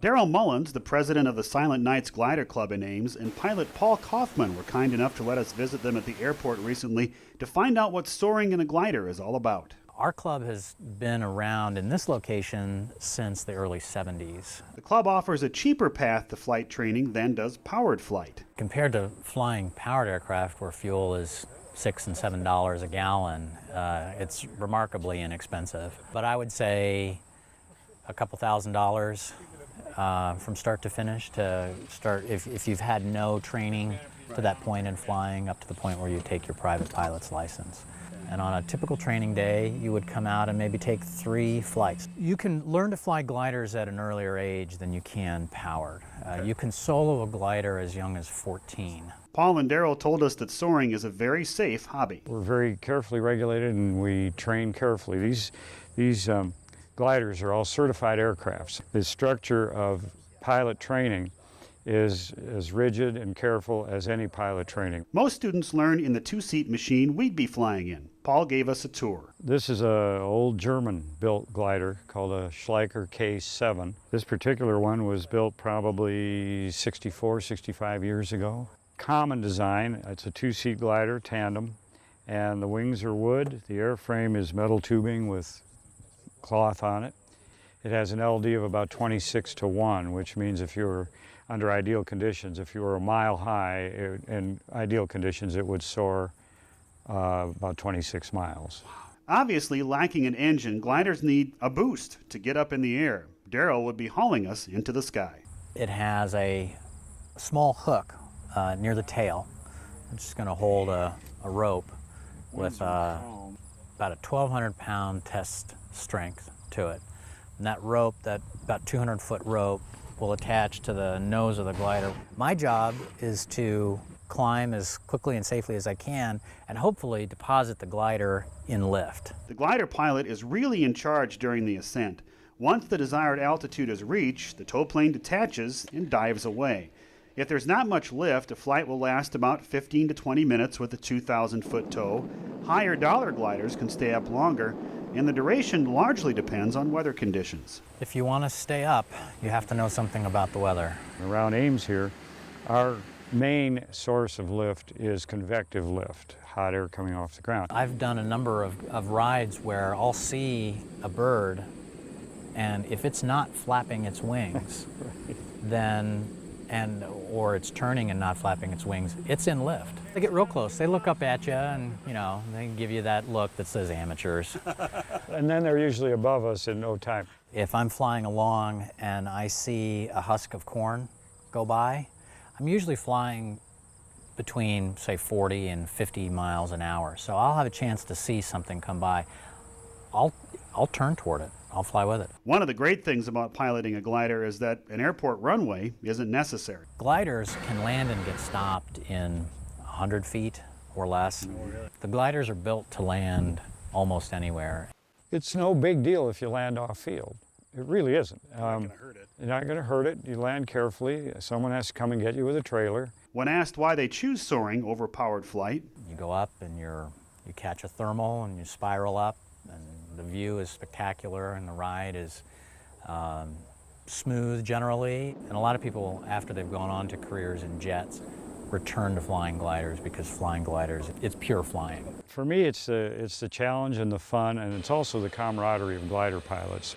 Daryl Mullins, the president of the Silent Knights Glider Club in Ames, and pilot Paul Kaufman were kind enough to let us visit them at the airport recently to find out what soaring in a glider is all about. Our club has been around in this location since the early 70s. The club offers a cheaper path to flight training than does powered flight. Compared to flying powered aircraft where fuel is $6 and $7 a gallon, it's remarkably inexpensive. But I would say a couple $1,000 from start to finish to start, if you've had no training to that point in flying, up to the point where you take your private pilot's license. And on a typical training day, you would come out and maybe take 3 flights. You can learn to fly gliders at an earlier age than you can powered. You can solo a glider as young as 14. Paul and Daryl told us that soaring is a very safe hobby. We're very carefully regulated and we train carefully. These gliders are all certified aircrafts. The structure of pilot training is as rigid and careful as any pilot training. Most students learn in the 2-seat machine we'd be flying in. Paul gave us a tour. This is an old German-built glider called a Schleicher K7. This particular one was built probably 64, 65 years ago. Common design, it's a 2-seat glider, tandem, and the wings are wood. The airframe is metal tubing with cloth on it. It has an LD of about 26:1, which means if you're under ideal conditions, if you were a mile high, in ideal conditions, it would soar about 26 miles. Obviously, lacking an engine, gliders need a boost to get up in the air. Daryl would be hauling us into the sky. It has a small hook near the tail. I'm just going to hold a rope with about a 1,200-pound test strength to it. And that rope, that about 200-foot rope, will attach to the nose of the glider. My job is to climb as quickly and safely as I can and hopefully deposit the glider in lift. The glider pilot is really in charge during the ascent. Once the desired altitude is reached, the tow plane detaches and dives away. If there's not much lift, a flight will last about 15 to 20 minutes with a 2,000-foot tow. Higher dollar gliders can stay up longer, and the duration largely depends on weather conditions. If you want to stay up, you have to know something about the weather. Around Ames here, our main source of lift is convective lift, hot air coming off the ground. I've done a number of rides where I'll see a bird, and if it's not flapping its wings, then or it's turning and not flapping its wings, it's in lift. They get real close. They look up at you and, they give you that look that says amateurs. And then they're usually above us in no time. If I'm flying along and I see a husk of corn go by, I'm usually flying between, say, 40 and 50 miles an hour. So I'll have a chance to see something come by. I'll turn toward it. I'll fly with it. One of the great things about piloting a glider is that an airport runway isn't necessary. Gliders can land and get stopped in 100 feet or less. Oh, really? The gliders are built to land almost anywhere. It's no big deal if you land off field. It really isn't. You're not going to hurt it. You're not going to hurt it. You land carefully. Someone has to come and get you with a trailer. When asked why they choose soaring over powered flight, you go up and you catch a thermal and you spiral up, and the view is spectacular and the ride is smooth generally. And a lot of people, after they've gone on to careers in jets, return to flying gliders because flying gliders, it's pure flying. For me, it's the challenge and the fun, and it's also the camaraderie of glider pilots.